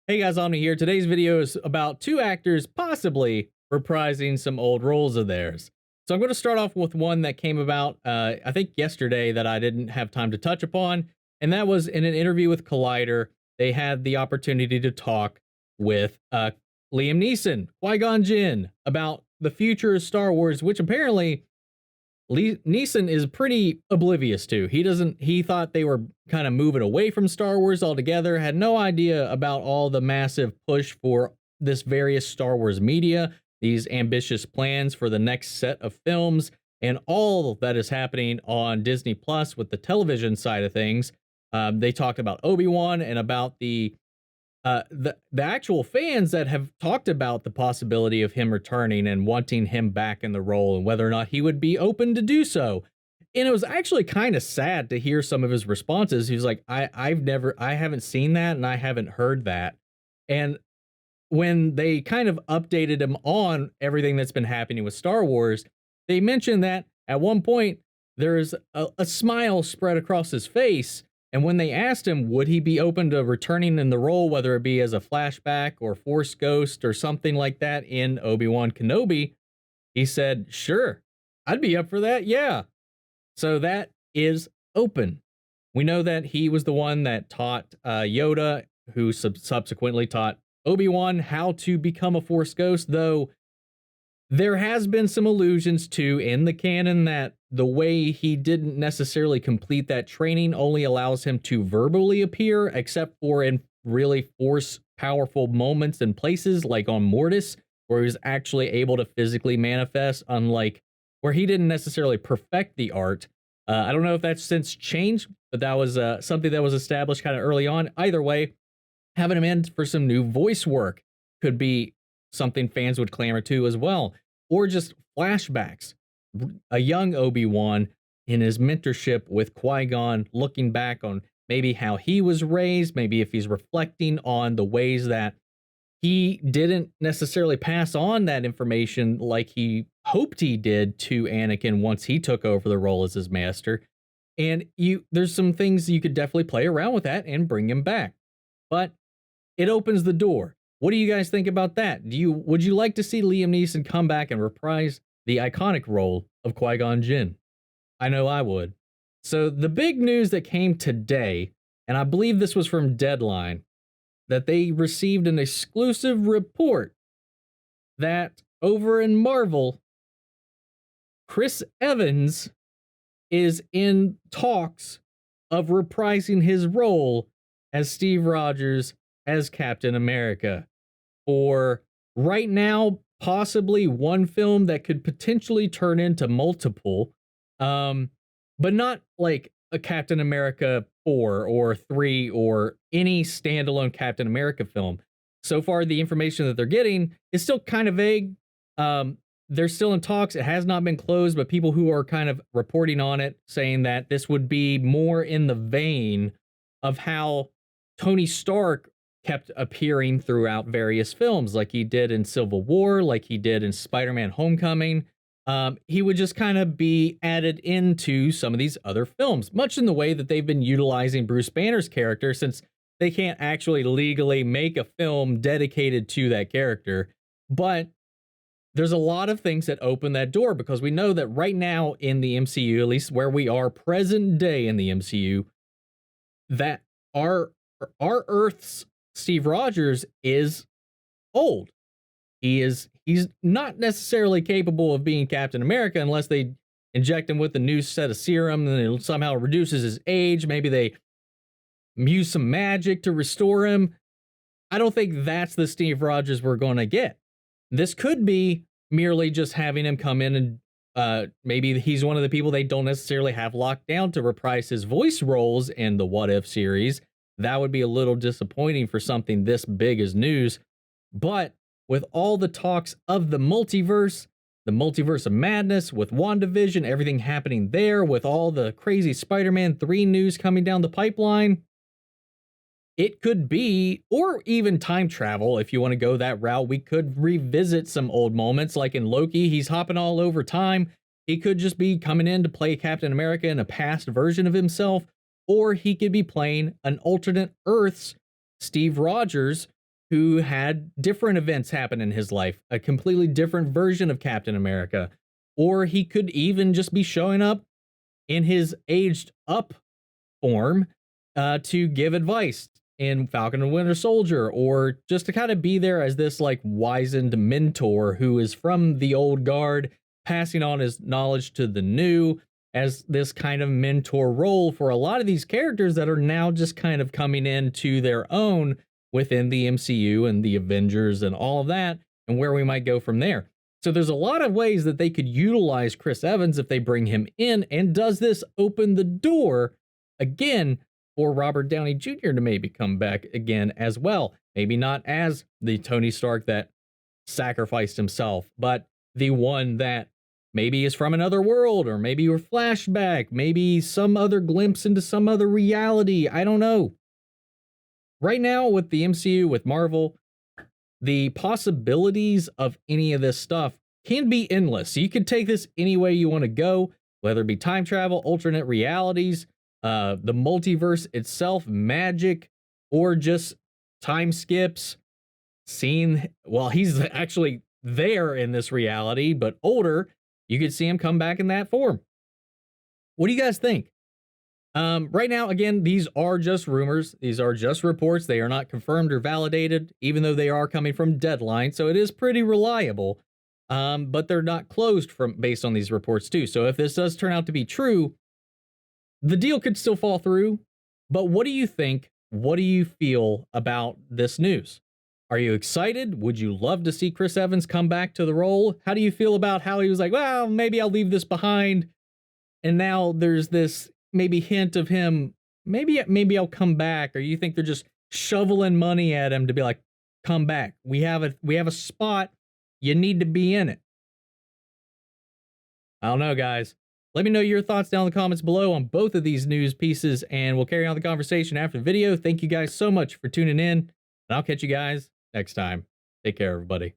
Hey guys, Omni here. Today's video is about two actors possibly reprising some old roles of theirs. So I'm going to start off with one that came about, I think yesterday, that I didn't have time to touch upon, and that was in an interview with Collider. They had the opportunity to talk with Liam Neeson, Qui-Gon Jinn, about the future of Star Wars, which apparently Neeson is pretty oblivious to. He thought they were kind of moving away from Star Wars altogether, had no idea about all the massive push for this various Star Wars media, these ambitious plans for the next set of films, and all that is happening on Disney Plus with the television side of things. They talked about Obi-Wan and about the actual fans that have talked about the possibility of him returning and wanting him back in the role and whether or not he would be open to do so. And it was actually kind of sad to hear some of his responses. He was like, I haven't seen that and I haven't heard that. And when they kind of updated him on everything that's been happening with Star Wars, they mentioned that at one point there's a smile spread across his face. And when they asked him, would he be open to returning in the role, whether it be as a flashback or Force Ghost or something like that in Obi-Wan Kenobi, he said, sure, I'd be up for that. Yeah. So that is open. We know that he was the one that taught Yoda, who subsequently taught Obi-Wan how to become a Force Ghost, though there has been some allusions to in the canon that the way he didn't necessarily complete that training only allows him to verbally appear, except for in really force powerful moments and places like on Mortis, where he was actually able to physically manifest, unlike where he didn't necessarily perfect the art. I don't know if that's since changed, but that was something that was established kind of early on. Either way, having him in for some new voice work could be something fans would clamor to as well, or just flashbacks. A young Obi-Wan in his mentorship with Qui-Gon, looking back on maybe how he was raised, maybe if he's reflecting on the ways that he didn't necessarily pass on that information like he hoped he did to Anakin once he took over the role as his master. And there's some things you could definitely play around with that and bring him back. But it opens the door. What do you guys think about that? Would you like to see Liam Neeson come back and reprise the iconic role of Qui-Gon Jinn? I know I would. So the big news that came today, and I believe this was from Deadline, that they received an exclusive report that over in Marvel, Chris Evans is in talks of reprising his role as Steve Rogers as Captain America for right now, possibly one film that could potentially turn into multiple, but not like a Captain America 4 or 3 or any standalone Captain America film. So far, the information that they're getting is still kind of vague. They're still in talks. It has not been closed, but people who are kind of reporting on it saying that this would be more in the vein of how Tony Stark kept appearing throughout various films, like he did in Civil War, like he did in Spider-Man Homecoming. He would just kind of be added into some of these other films, much in the way that they've been utilizing Bruce Banner's character, since they can't actually legally make a film dedicated to that character. But there's a lot of things that open that door, because we know that right now in the MCU, at least where we are present day in the MCU, that our Earth's Steve Rogers is old. He's not necessarily capable of being Captain America unless they inject him with a new set of serum and it somehow reduces his age. Maybe they use some magic to restore him. I don't think that's the Steve Rogers we're going to get. This could be merely just having him come in and maybe he's one of the people they don't necessarily have locked down to reprise his voice roles in the What If series. That would be a little disappointing for something this big as news. But with all the talks of the multiverse of madness, with WandaVision, everything happening there, with all the crazy Spider-Man 3 news coming down the pipeline, it could be, or even time travel, if you want to go that route. We could revisit some old moments, like in Loki, he's hopping all over time. He could just be coming in to play Captain America in a past version of himself, or he could be playing an alternate Earth's Steve Rogers, who had different events happen in his life, a completely different version of Captain America. Or he could even just be showing up in his aged up form to give advice in Falcon and Winter Soldier, or just to kind of be there as this like wizened mentor who is from the old guard, passing on his knowledge to the new, as this kind of mentor role for a lot of these characters that are now just kind of coming into their own within the MCU and the Avengers and all of that, and where we might go from there. So there's a lot of ways that they could utilize Chris Evans if they bring him in, and does this open the door again for Robert Downey Jr. to maybe come back again as well? Maybe not as the Tony Stark that sacrificed himself, but the one that maybe is from another world, or maybe a flashback, maybe some other glimpse into some other reality. I don't know. Right now with the MCU, with Marvel, the possibilities of any of this stuff can be endless. So you can take this any way you want to go, whether it be time travel, alternate realities, the multiverse itself, magic, or just time skips. Seeing, well, he's actually there in this reality, but older, you could see him come back in that form. What do you guys think? Right now, again, these are just rumors. These are just reports. They are not confirmed or validated, even though they are coming from Deadline. So it is pretty reliable. But they're not closed based on these reports too. So if this does turn out to be true, the deal could still fall through. But what do you think? What do you feel about this news? Are you excited? Would you love to see Chris Evans come back to the role? How do you feel about how he was like, well, maybe I'll leave this behind, and now there's this maybe hint of him, maybe I'll come back? Or you think they're just shoveling money at him to be like, come back. We have a spot. You need to be in it. I don't know, guys. Let me know your thoughts down in the comments below on both of these news pieces, and we'll carry on the conversation after the video. Thank you guys so much for tuning in, and I'll catch you guys next time. Take care, everybody.